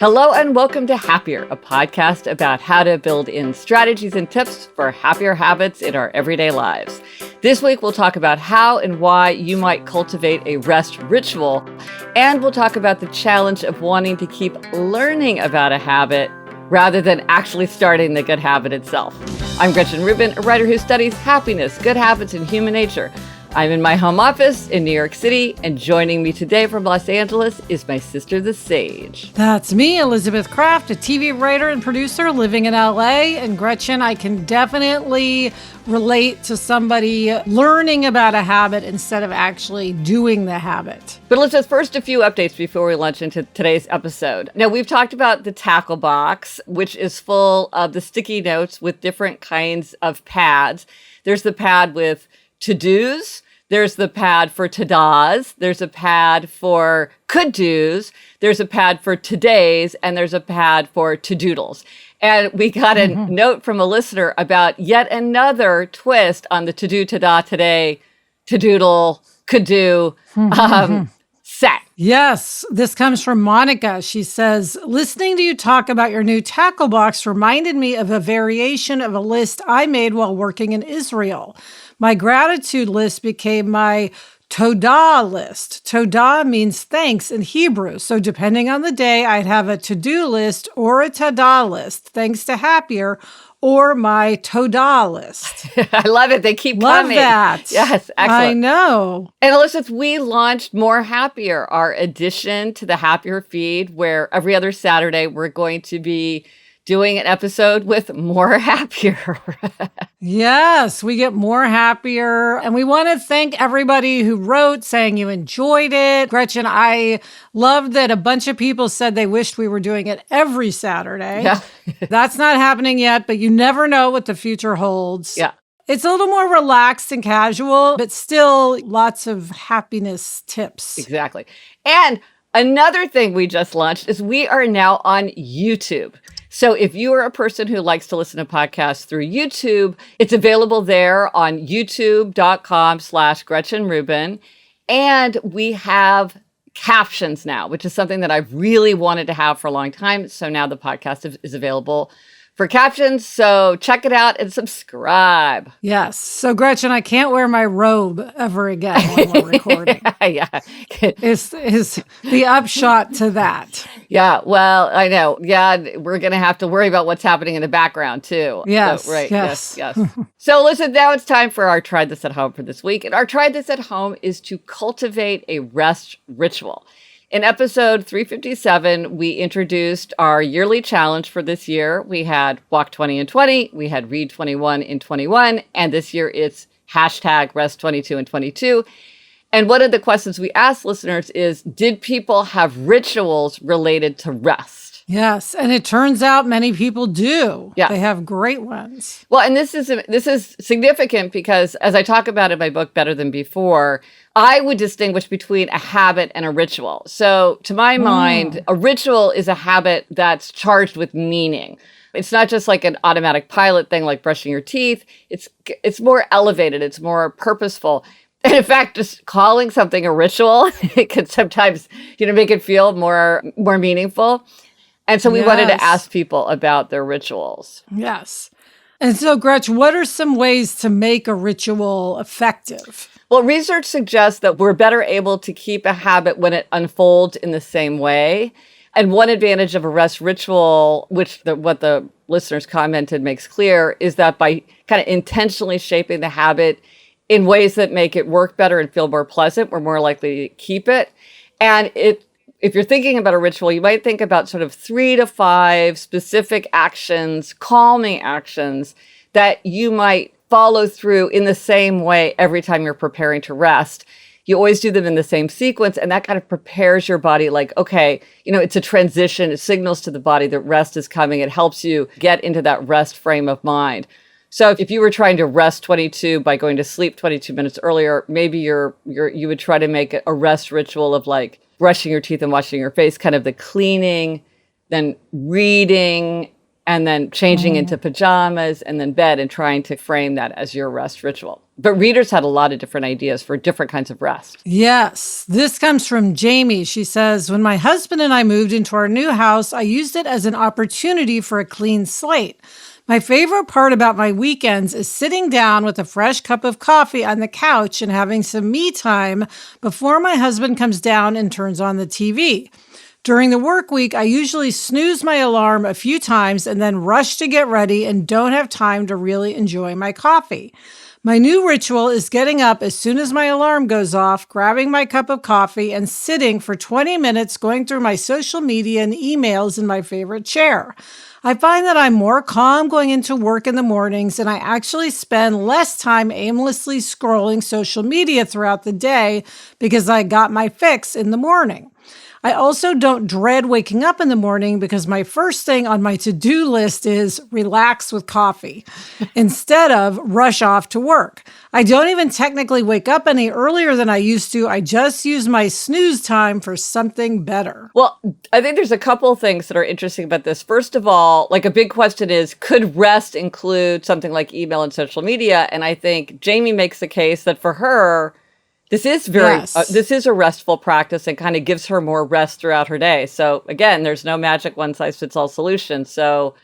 Hello and welcome to Happier, a podcast about how to build in strategies and tips for happier habits in our everyday lives. This week, we'll talk about how and why you might cultivate a rest ritual, and we'll talk about the challenge of wanting to keep learning about a habit rather than actually starting the good habit itself. I'm Gretchen Rubin, a writer who studies happiness, good habits, and human nature. I'm in my home office in New York City, and joining me today from Los Angeles is my sister, the Sage. That's me, Elizabeth Kraft, a TV writer and producer living in LA. And Gretchen, I can definitely relate to somebody learning about a habit instead of actually doing the habit. But let's just first a few updates before we launch into today's episode. Now, we've talked about the tackle box, which is full of the sticky notes with different kinds of pads. There's the pad with to-dos, there's the pad for to-dos, there's a pad for could-dos, there's a pad for todays, and there's a pad for to-doodles. And we got a note from a listener about yet another twist on the to-do, to-da, today, to-doodle, could-do set. Yes, this comes from Monica. She says, listening to you talk about your new tackle box reminded me of a variation of a list I made while working in Israel. My gratitude list became my Todah list. Todah means thanks in Hebrew. So depending on the day, I'd have a to-do list or a Todah list, thanks to Happier, or my Todah list. I love it. They keep coming. Love that. Yes, excellent. I know. And Elizabeth, we launched More Happier, our addition to the Happier feed, where every other Saturday we're going to be doing an episode with More Happier. Yes, we get more happier. And we want to thank everybody who wrote saying you enjoyed it. Gretchen, I loved that a bunch of people said they wished we were doing it every Saturday. Yeah. That's not happening yet, but you never know what the future holds. Yeah. It's a little more relaxed and casual, but still lots of happiness tips. Exactly. And another thing we just launched is we are now on YouTube. So if you are a person who likes to listen to podcasts through YouTube, it's available there on youtube.com/Gretchen Rubin. And we have captions now, which is something that I've really wanted to have for a long time. So now the podcast is available for captions. So check it out and subscribe. Yes. So Gretchen, I can't wear my robe ever again when we're recording. Yeah. Is the upshot to that. Yeah. Well, I know. Yeah. We're going to have to worry about what's happening in the background too. Yes. So, right. Yes. Yes. So listen, now it's time for our Try This at Home for this week. And our Try This at Home is to cultivate a rest ritual. In episode 357, we introduced our yearly challenge for this year. We had Walk 20 in 20, we had Read 21 in 21, and this year it's hashtag Rest 22 in 22. And one of the questions we asked listeners is, did people have rituals related to rest? Yes, and it turns out many people do. Yeah. They have great ones. Well, and this is significant because, as I talk about in my book, Better Than Before, I would distinguish between a habit and a ritual. So to my mind, a ritual is a habit that's charged with meaning. It's not just like an automatic pilot thing like brushing your teeth. It's more elevated. It's more purposeful. And in fact, just calling something a ritual, it can sometimes, make it feel more meaningful. And so we wanted to ask people about their rituals. Yes. And so, Gretchen, what are some ways to make a ritual effective? Well, research suggests that we're better able to keep a habit when it unfolds in the same way. And one advantage of a rest ritual, which what the listeners commented makes clear, is that by kind of intentionally shaping the habit in ways that make it work better and feel more pleasant, we're more likely to keep it. And if you're thinking about a ritual, you might think about sort of 3 to 5 specific actions, calming actions that you might follow through in the same way every time you're preparing to rest. You always do them in the same sequence, and that kind of prepares your body like, okay, it's a transition. It signals to the body that rest is coming. It helps you get into that rest frame of mind. So if you were trying to rest 22 by going to sleep 22 minutes earlier, maybe you would try to make a rest ritual of like brushing your teeth and washing your face, kind of the cleaning, then reading, and then changing into pajamas and then bed and trying to frame that as your rest ritual. But readers had a lot of different ideas for different kinds of rest. Yes. This comes from Jamie. She says, when my husband and I moved into our new house, I used it as an opportunity for a clean slate. My favorite part about my weekends is sitting down with a fresh cup of coffee on the couch and having some me time before my husband comes down and turns on the TV. During the work week, I usually snooze my alarm a few times and then rush to get ready and don't have time to really enjoy my coffee. My new ritual is getting up as soon as my alarm goes off, grabbing my cup of coffee, and sitting for 20 minutes going through my social media and emails in my favorite chair. I find that I'm more calm going into work in the mornings, and I actually spend less time aimlessly scrolling social media throughout the day because I got my fix in the morning. I also don't dread waking up in the morning because my first thing on my to-do list is relax with coffee instead of rush off to work. I don't even technically wake up any earlier than I used to. I just use my snooze time for something better. Well, I think there's a couple of things that are interesting about this. First of all, like a big question is, could rest include something like email and social media? And I think Jamie makes the case that for her, this is this is a restful practice and kind of gives her more rest throughout her day. So again, there's no magic one-size-fits-all solution. So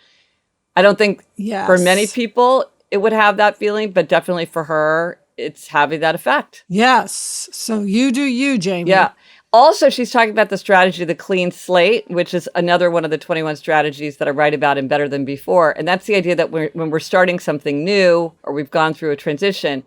I don't think for many people it would have that feeling, but definitely for her, it's having that effect. Yes. So you do you, Jamie. Yeah. Also, she's talking about the strategy of the clean slate, which is another one of the 21 strategies that I write about in Better Than Before. And that's the idea that when we're starting something new or we've gone through a transition,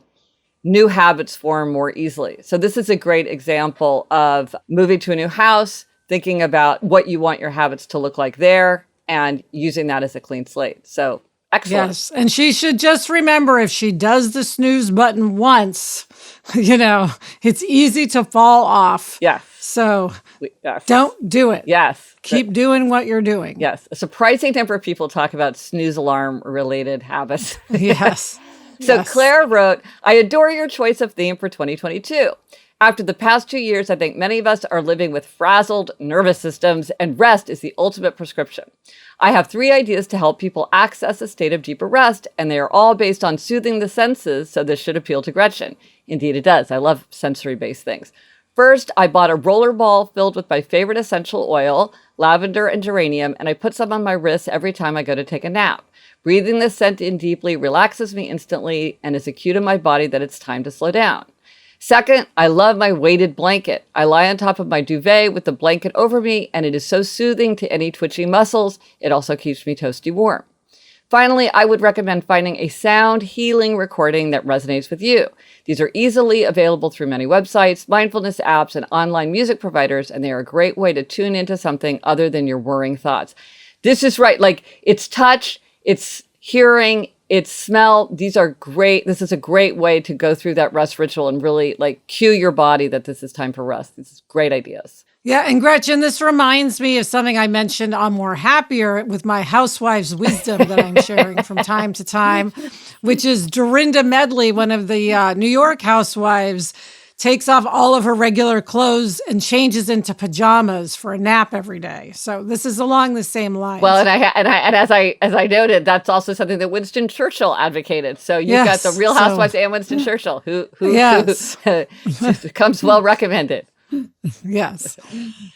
new habits form more easily. So this is a great example of moving to a new house, thinking about what you want your habits to look like there, and using that as a clean slate. So excellent. Yes. And she should just remember, if she does the snooze button once, it's easy to fall off. Yes. So yes. Don't do it. Yes. Keep doing what you're doing. Yes. A surprising number of people talk about snooze alarm related habits. Yes. So yes. Claire wrote, I adore your choice of theme for 2022. After the past 2 years, I think many of us are living with frazzled nervous systems, and rest is the ultimate prescription. I have 3 ideas to help people access a state of deeper rest, and they are all based on soothing the senses, so this should appeal to Gretchen. Indeed, it does. I love sensory-based things. First, I bought a roller ball filled with my favorite essential oil, lavender and geranium, and I put some on my wrists every time I go to take a nap. Breathing the scent in deeply relaxes me instantly and is a cue to my body that it's time to slow down. Second, I love my weighted blanket. I lie on top of my duvet with the blanket over me, and it is so soothing to any twitching muscles. It also keeps me toasty warm. Finally, I would recommend finding a sound healing recording that resonates with you. These are easily available through many websites, mindfulness apps, and online music providers, and they are a great way to tune into something other than your worrying thoughts. This is right. Like, it's touch, it's hearing, it's smell. These are great. This is a great way to go through that rest ritual and really cue your body that this is time for rest. These are great ideas. Yeah. And Gretchen, this reminds me of something I mentioned on More Happier with my housewife's wisdom that I'm sharing from time to time, which is Dorinda Medley, one of the New York housewives, takes off all of her regular clothes and changes into pajamas for a nap every day. So this is along the same lines. Well, and as I noted, that's also something that Winston Churchill advocated. So you've got the Real Housewives and Winston Churchill, who comes well recommended. Yes.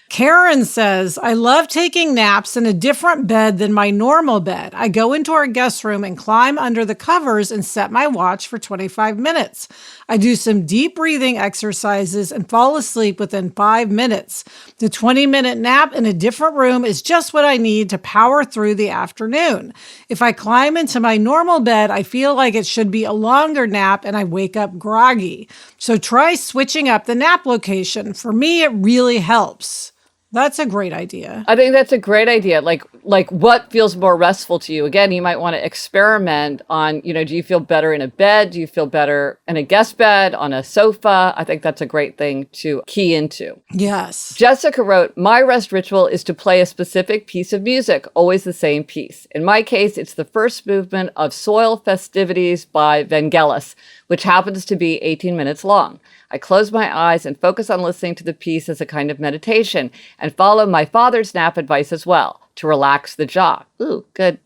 Karen says, I love taking naps in a different bed than my normal bed. I go into our guest room and climb under the covers and set my watch for 25 minutes. I do some deep breathing exercises and fall asleep within 5 minutes. The 20-minute nap in a different room is just what I need to power through the afternoon. If I climb into my normal bed, I feel like it should be a longer nap and I wake up groggy. So try switching up the nap location. For me, it really helps. That's a great idea. I think that's a great idea. Like what feels more restful to you? Again, you might want to experiment on, do you feel better in a bed? Do you feel better in a guest bed, on a sofa? I think that's a great thing to key into. Yes. Jessica wrote, my rest ritual is to play a specific piece of music, always the same piece. In my case, it's the first movement of Soil Festivities by Vangelis, which happens to be 18 minutes long. I close my eyes and focus on listening to the piece as a kind of meditation and follow my father's nap advice as well. to relax the jaw. Ooh, good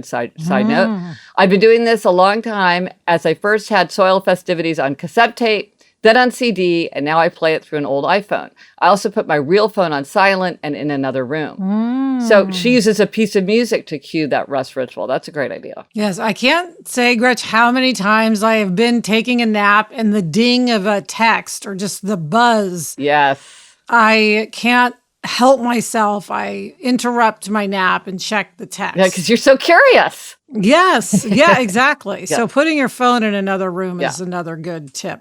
side note. I've been doing this a long time, as I first had soil festivities on cassette tape, then on CD, and now I play it through an old iPhone. I also put my real phone on silent and in another room. So she uses a piece of music to cue that rest ritual. That's a great idea. Yes, I can't say, Gretch, how many times I have been taking a nap and the ding of a text or just the buzz. Yes. I can't help myself. I interrupt my nap and check the text. Yeah, because you're so curious. Yes. Yeah, exactly. Yeah. So putting your phone in another room is another good tip.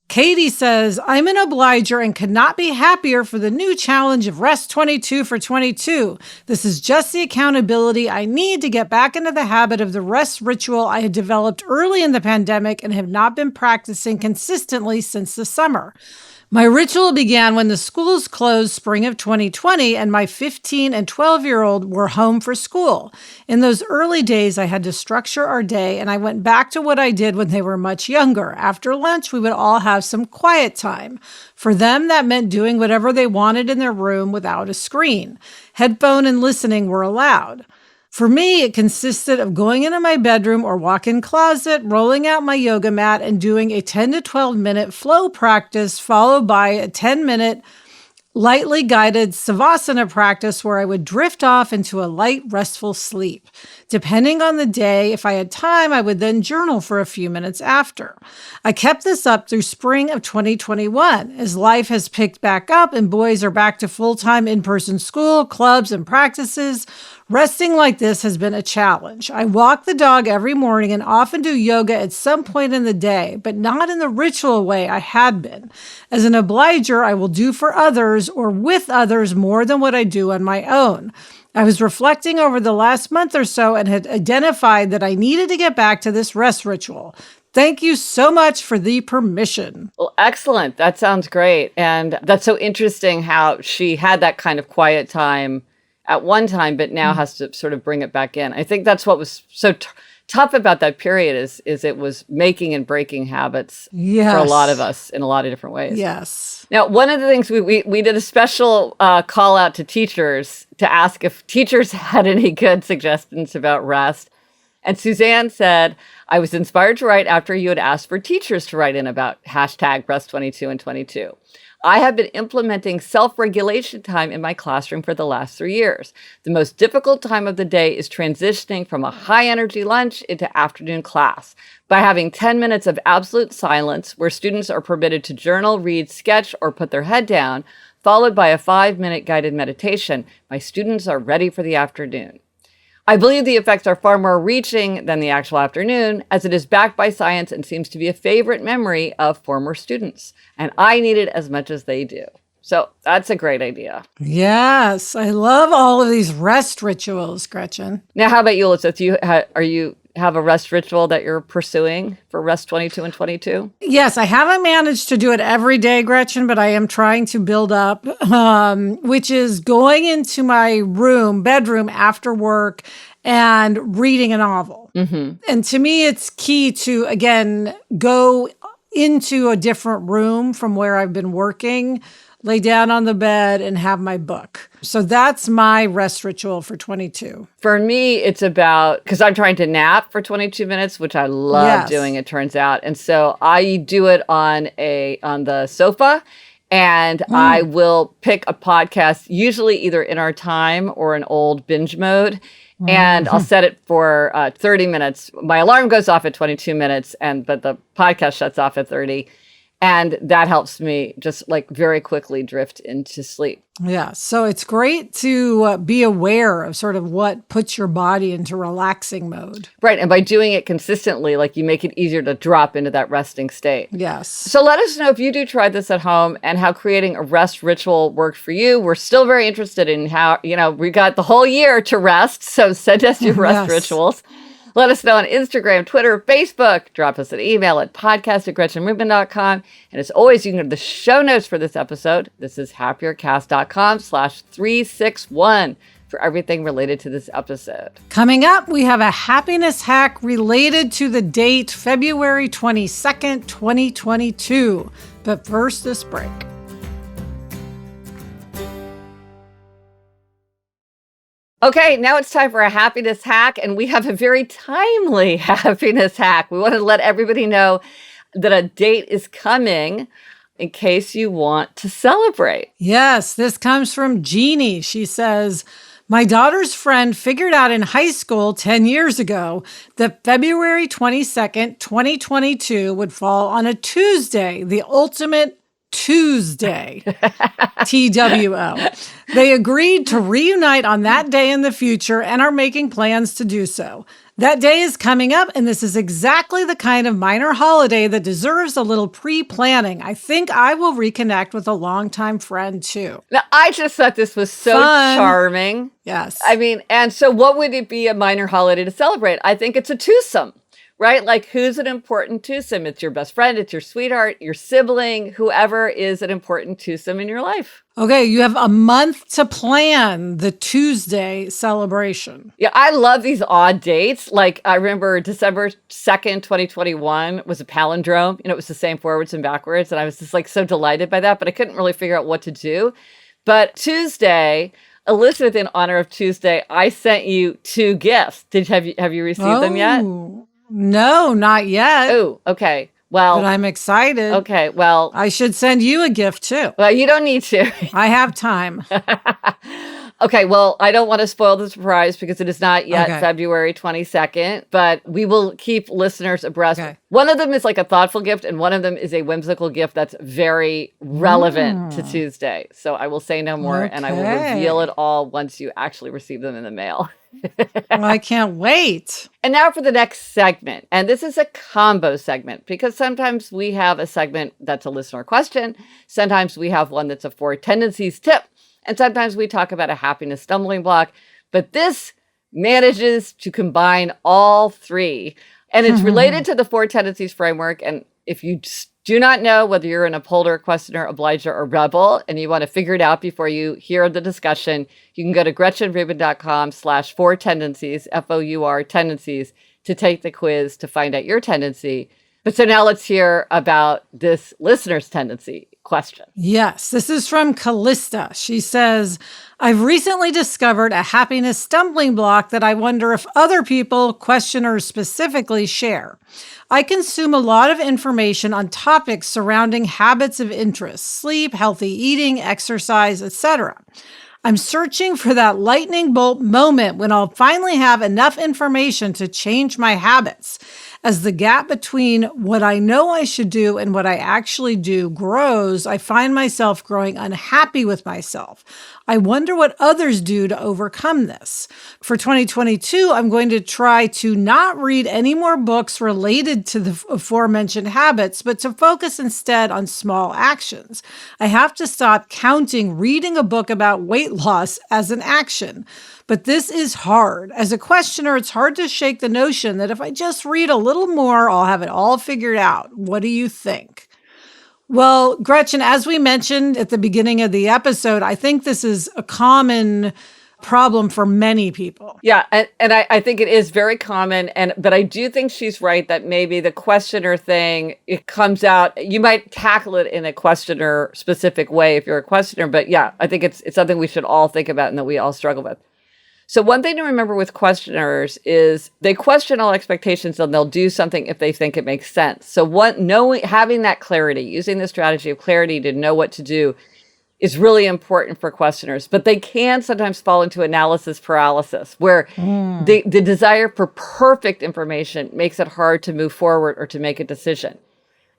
Katie says, I'm an obliger and could not be happier for the new challenge of Rest 22 for 22. This is just the accountability I need to get back into the habit of the rest ritual I had developed early in the pandemic and have not been practicing consistently since the summer. My ritual began when the schools closed spring of 2020 and my 15 and 12-year-old were home for school. In those early days, I had to structure our day, and I went back to what I did when they were much younger. After lunch, we would all have some quiet time. For them, that meant doing whatever they wanted in their room without a screen. Headphone and listening were allowed. For me, it consisted of going into my bedroom or walk-in closet, rolling out my yoga mat, and doing a 10 to 12-minute flow practice, followed by a 10-minute lightly guided savasana practice where I would drift off into a light, restful sleep. Depending on the day, if I had time, I would then journal for a few minutes after. I kept this up through spring of 2021. As life has picked back up and boys are back to full-time in-person school, clubs, and practices, resting like this has been a challenge. I walk the dog every morning and often do yoga at some point in the day, but not in the ritual way I had been. As an obliger, I will do for others or with others more than what I do on my own. I was reflecting over the last month or so and had identified that I needed to get back to this rest ritual. Thank you so much for the permission. Well, excellent. That sounds great. And that's so interesting how she had that kind of quiet time at one time, but now has to sort of bring it back in. I think that's what was so tough about that period is it was making and breaking habits for a lot of us in a lot of different ways. Yes. Now, one of the things we did a special call out to teachers to ask if teachers had any good suggestions about rest. And Suzanne said, I was inspired to write after you had asked for teachers to write in about hashtag Rest 22 and 22. I have been implementing self-regulation time in my classroom for the last 3 years. The most difficult time of the day is transitioning from a high-energy lunch into afternoon class. By having 10 minutes of absolute silence where students are permitted to journal, read, sketch, or put their head down, followed by a 5-minute guided meditation, my students are ready for the afternoon. I believe the effects are far more reaching than the actual afternoon, as it is backed by science and seems to be a favorite memory of former students. And I need it as much as they do. So that's a great idea. Yes, I love all of these rest rituals, Gretchen. Now, how about you, Elizabeth? Are you have a rest ritual that you're pursuing for Rest 22 and 22? Yes, I haven't managed to do it every day, Gretchen, but I am trying to build up, which is going into my bedroom after work and reading a novel. Mm-hmm. And to me, it's key to, again, go into a different room from where I've been working, lay down on the bed and have my book. So that's my rest ritual for 22. For me, it's about, because I'm trying to nap for 22 minutes, which I love doing, it turns out. And so I do it on the sofa, and I will pick a podcast, usually either in our time or an old binge mode. And I'll set it for 30 minutes. My alarm goes off at 22 minutes, but the podcast shuts off at 30. And that helps me just like very quickly drift into sleep. Yeah. So it's great to be aware of sort of what puts your body into relaxing mode. Right. And by doing it consistently, like you make it easier to drop into that resting state. Yes. So let us know if you do try this at home and how creating a rest ritual worked for you. We're still very interested in how, we got the whole year to rest. So send us your rest rituals. Let us know on Instagram, Twitter, Facebook. Drop us an email at podcast@GretchenRubin.com. And as always, you can go to the show notes for this episode. This is happiercast.com/361 for everything related to this episode. Coming up, we have a happiness hack related to the date February 22nd, 2022. But first, this break. Okay, now it's time for a happiness hack, and we have a very timely happiness hack. We want to let everybody know that a date is coming in case you want to celebrate. Yes, this comes from Jeannie. She says, my daughter's friend figured out in high school 10 years ago that February 22nd, 2022 would fall on a Tuesday, the ultimate Tuesday. TWO. They agreed to reunite on that day in the future and are making plans to do so. That day is coming up, and this is exactly the kind of minor holiday that deserves a little pre-planning. I think I will reconnect with a longtime friend, too. Now, I just thought this was so charming. Yes. I mean, and so what would it be a minor holiday to celebrate? I think it's a twosome, right? Like, who's an important twosome? It's your best friend, it's your sweetheart, your sibling, whoever is an important twosome in your life. Okay, you have a month to plan the Tuesday celebration. Yeah, I love these odd dates. Like, I remember December 2nd, 2021 was a palindrome. It was the same forwards and backwards. And I was just like so delighted by that, but I couldn't really figure out what to do. But Tuesday, Elizabeth, in honor of Tuesday, I sent you 2 gifts. Have you received them yet? No, not yet. Oh, okay. Well, but I'm excited. Okay, well, I should send you a gift too. Well, you don't need to. I have time. Okay, well, I don't want to spoil the surprise because it is not yet February 22nd, but we will keep listeners abreast. Okay. One of them is like a thoughtful gift, and one of them is a whimsical gift that's very relevant to Tuesday. So I will say no more, and I will reveal it all once you actually receive them in the mail. Well, I can't wait. And now for the next segment. And this is a combo segment because sometimes we have a segment that's a listener question. Sometimes we have one that's a Four Tendencies tip. And sometimes we talk about a happiness stumbling block. But this manages to combine all 3. And it's related to the Four Tendencies framework. And if you do not know whether you're an upholder, questioner, obliger, or rebel, and you want to figure it out before you hear the discussion, you can go to GretchenRubin.com/Four Tendencies, FOUR tendencies, to take the quiz to find out your tendency. But so now let's hear about this listener's tendency question. Yes, this is from Callista. She says, I've recently discovered a happiness stumbling block that I wonder if other people, questioners specifically, share. I consume a lot of information on topics surrounding habits of interest, sleep, healthy eating, exercise, etc. I'm searching for that lightning bolt moment when I'll finally have enough information to change my habits. As the gap between what I know I should do and what I actually do grows, I find myself growing unhappy with myself. I wonder what others do to overcome this. For 2022, I'm going to try to not read any more books related to the aforementioned habits, but to focus instead on small actions. I have to stop counting reading a book about weight loss as an action. But this is hard. As a questioner, it's hard to shake the notion that if I just read a little more, I'll have it all figured out. What do you think? Well, Gretchen, as we mentioned at the beginning of the episode, I think this is a common problem for many people. Yeah, and I think it is very common, but I do think she's right that maybe the questioner thing, it comes out, you might tackle it in a questioner specific way if you're a questioner, but yeah, I think it's something we should all think about and that we all struggle with. So one thing to remember with questioners is they question all expectations and they'll do something if they think it makes sense. So having that clarity, using the strategy of clarity to know what to do is really important for questioners. But they can sometimes fall into analysis paralysis where the desire for perfect information makes it hard to move forward or to make a decision.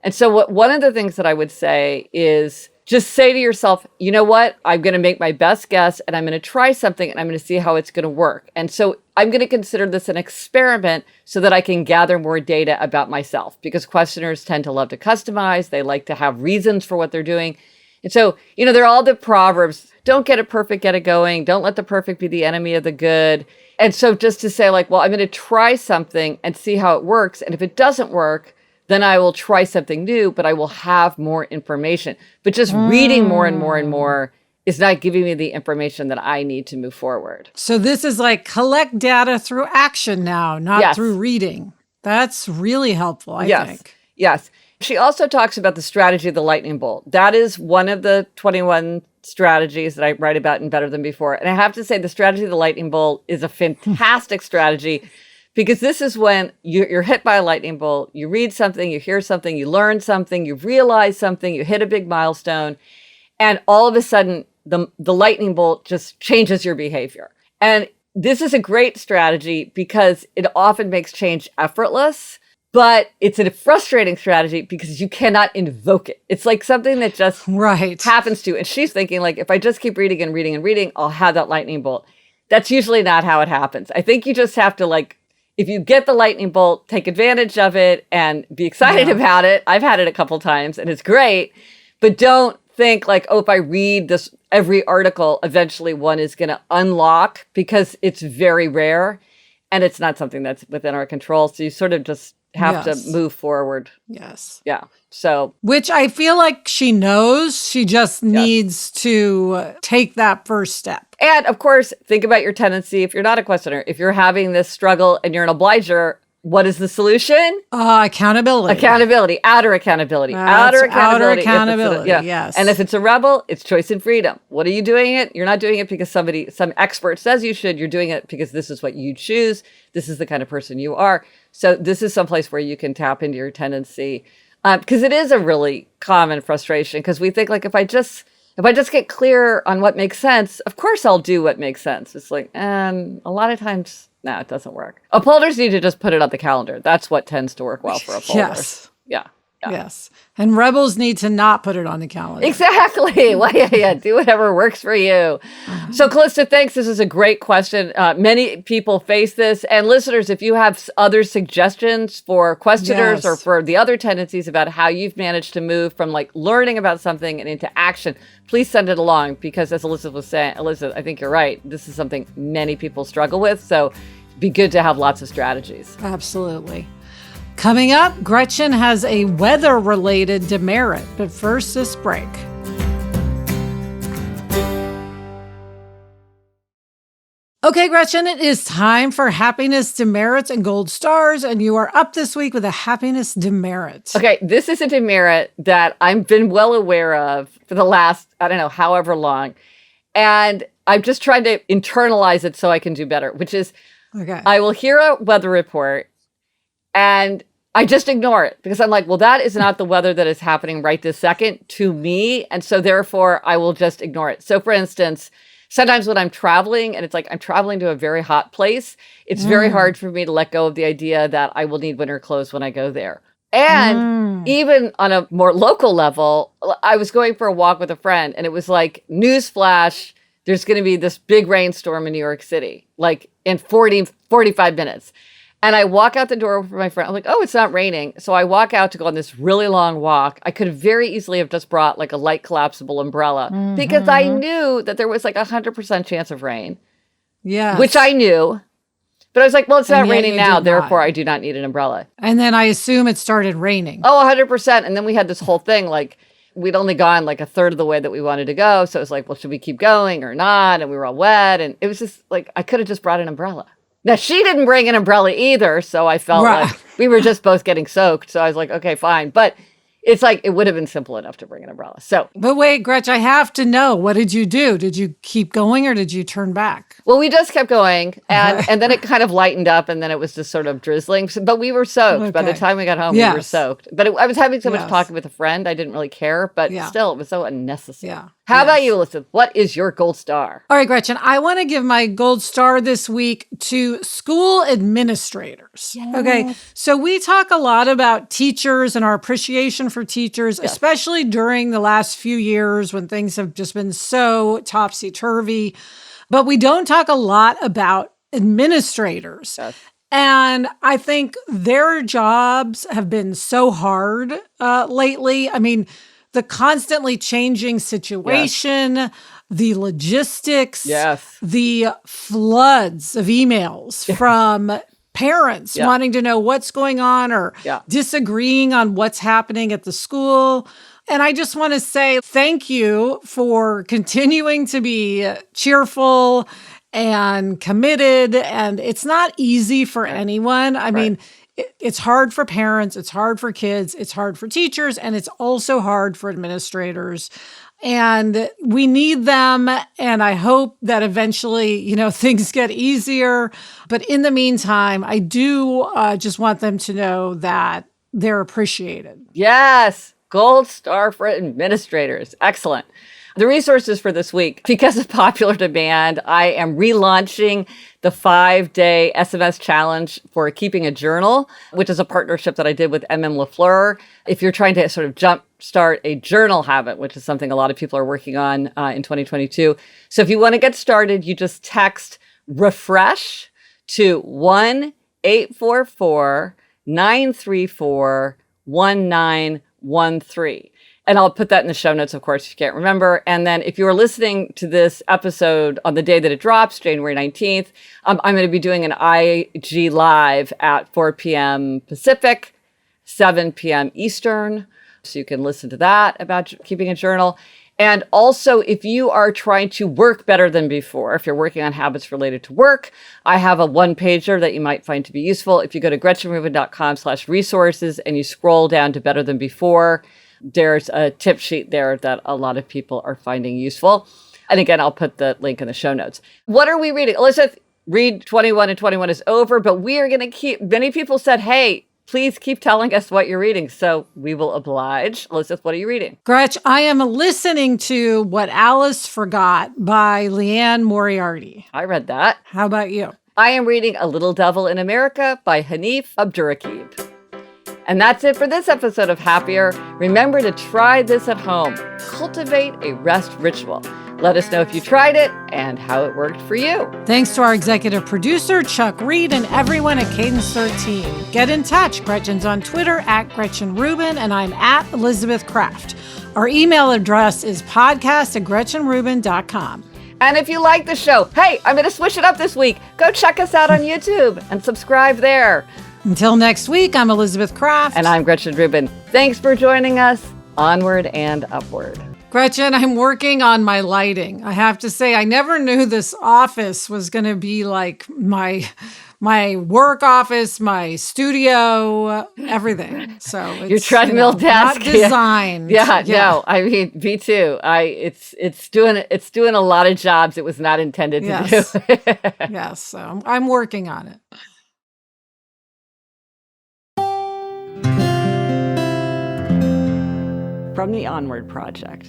And so one of the things that I would say is just say to yourself, you know what? I'm going to make my best guess and I'm going to try something and I'm going to see how it's going to work. And so I'm going to consider this an experiment so that I can gather more data about myself because questioners tend to love to customize. They like to have reasons for what they're doing. And so, there are all the proverbs, don't get it perfect, get it going. Don't let the perfect be the enemy of the good. And so just to say I'm going to try something and see how it works. And if it doesn't work, then I will try something new, but I will have more information. But just reading more and more and more is not giving me the information that I need to move forward. So this is like collect data through action now, not through reading. That's really helpful, I think. Yes. She also talks about the strategy of the lightning bolt. That is one of the 21 strategies that I write about in Better Than Before. And I have to say, the strategy of the lightning bolt is a fantastic strategy, because this is when you're hit by a lightning bolt, you read something, you hear something, you learn something, you realize something, you hit a big milestone, and all of a sudden, the lightning bolt just changes your behavior. And this is a great strategy because it often makes change effortless, but it's a frustrating strategy because you cannot invoke it. It's like something that just happens to you. And she's thinking, like, if I just keep reading and reading and reading, I'll have that lightning bolt. That's usually not how it happens. I think you just have to, like, if you get the lightning bolt, take advantage of it and be excited about it. I've had it a couple times and it's great, but don't think like, oh, if I read this every article, eventually one is going to unlock, because it's very rare and it's not something that's within our control. So you sort of just have to move forward. Yes. Yeah. So, which I feel like she knows. She just needs to take that first step. And of course, think about your tendency. If you're not a questioner, if you're having this struggle and you're an obliger, what is the solution? Accountability. Outer accountability. Outer accountability. Yes. And if it's a rebel, it's choice and freedom. What are you doing it? You're not doing it because some expert says you should. You're doing it because this is what you choose. This is the kind of person you are. So this is someplace where you can tap into your tendency. Because it is a really common frustration, because we think, like, if I just get clear on what makes sense, of course I'll do what makes sense. It's like, and a lot of times, no, it doesn't work. Upholders need to just put it on the calendar. That's what tends to work well for upholders. Yes. Yeah. Yes. And rebels need to not put it on the calendar. Exactly. Well, do whatever works for you. So, Calista, thanks. This is a great question. Many people face this. And listeners, if you have other suggestions for questioners or for the other tendencies about how you've managed to move from, like, learning about something and into action, please send it along, because as Elizabeth was saying, Elizabeth, I think you're right. This is something many people struggle with. So it'd be good to have lots of strategies. Absolutely. Coming up, Gretchen has a weather-related demerit, but first, this break. Okay, Gretchen, it is time for happiness demerits and gold stars, and you are up this week with a happiness demerit. Okay, this is a demerit that I've been well aware of for the last, I don't know, however long, and I'm just trying to internalize it so I can do better, which is I will hear a weather report, and I just ignore it, because I'm like, well, that is not the weather that is happening right this second to me. And so therefore I will just ignore it. So for instance, sometimes when I'm traveling and it's like I'm traveling to a very hot place, it's very hard for me to let go of the idea that I will need winter clothes when I go there. And even on a more local level, I was going for a walk with a friend and it was like, newsflash, there's going to be this big rainstorm in New York City, like in 45 minutes. And I walk out the door for my friend. I'm like, oh, it's not raining. So I walk out to go on this really long walk. I could have very easily have just brought like a light collapsible umbrella because I knew that there was like 100% chance of rain. Yeah. Which I knew. But I was like, well, it's not raining now. Therefore, I do not need an umbrella. And then I assume it started raining. Oh, 100%. And then we had this whole thing, like we'd only gone like a third of the way that we wanted to go. So it was like, well, should we keep going or not? And we were all wet. And it was just like, I could have just brought an umbrella. Now, she didn't bring an umbrella either, so I felt like we were just both getting soaked. So I was like, okay, fine. But it's like, it would have been simple enough to bring an umbrella. So, but wait, Gretch, I have to know, what did you do? Did you keep going or did you turn back? Well, we just kept going. And then it kind of lightened up and then it was just sort of drizzling. But we were soaked. Okay. By the time we got home, we were soaked. But I was having so much talking with a friend, I didn't really care. But still, it was so unnecessary. Yeah. How about you, Elizabeth? What is your gold star? All right, Gretchen, I want to give my gold star this week to school administrators. Yes. Okay, so we talk a lot about teachers and our appreciation for teachers, especially during the last few years when things have just been so topsy-turvy. But we don't talk a lot about administrators. Yes. And I think their jobs have been so hard lately. I mean, the constantly changing situation, the logistics, the floods of emails from parents wanting to know what's going on or disagreeing on what's happening at the school. And I just want to say thank you for continuing to be cheerful and committed. And it's not easy for anyone. I mean, it's hard for parents, it's hard for kids, it's hard for teachers, and it's also hard for administrators. and we need them. And I hope that eventually, things get easier. But in the meantime, I do just want them to know that they're appreciated. Yes. Gold star for administrators. Excellent. The resources for this week, because of popular demand, I am relaunching the 5-day SMS challenge for keeping a journal, which is a partnership that I did with LaFleur. If you're trying to sort of jumpstart a journal habit, which is something a lot of people are working on in 2022. So if you want to get started, you just text refresh to 1-844-934-1913. And I'll put that in the show notes, of course, if you can't remember. And then if you are listening to this episode on the day that it drops, January 19th, I'm going to be doing an IG Live at 4 p.m. Pacific, 7 p.m. Eastern. So you can listen to that about keeping a journal. And also, if you are trying to work better than before, if you're working on habits related to work, I have a one-pager that you might find to be useful. If you go to gretchenrubin.com/resources and you scroll down to better than before, there's a tip sheet there that a lot of people are finding useful. And again, I'll put the link in the show notes. What are we reading? Elizabeth, read 21 and 21 is over, but we are going to keep, many people said, hey, please keep telling us what you're reading. So we will oblige. Elizabeth, what are you reading? Gretch, I am listening to What Alice Forgot by Leanne Moriarty. I read that. How about you? I am reading A Little Devil in America by Hanif Abdurraqib. And that's it for this episode of Happier. Remember to try this at home. Cultivate a rest ritual. Let us know if you tried it and how it worked for you. Thanks to our executive producer, Chuck Reed, and everyone at Cadence 13. Get in touch. Gretchen's on Twitter at Gretchen Rubin, and I'm at Elizabeth Kraft. Our email address is podcast@GretchenRubin.com. And if you like the show, hey, I'm going to switch it up this week. Go check us out on YouTube and subscribe there. Until next week, I'm Elizabeth Kraft. And I'm Gretchen Rubin. Thanks for joining us. Onward and upward. Gretchen, I'm working on my lighting. I have to say, I never knew this office was going to be like my work office, my studio, everything. So it's, your treadmill desk, not designed. Yeah, no, I mean, me too. It's doing a lot of jobs it was not intended to do. Yes, so I'm working on it. From the Onward Project.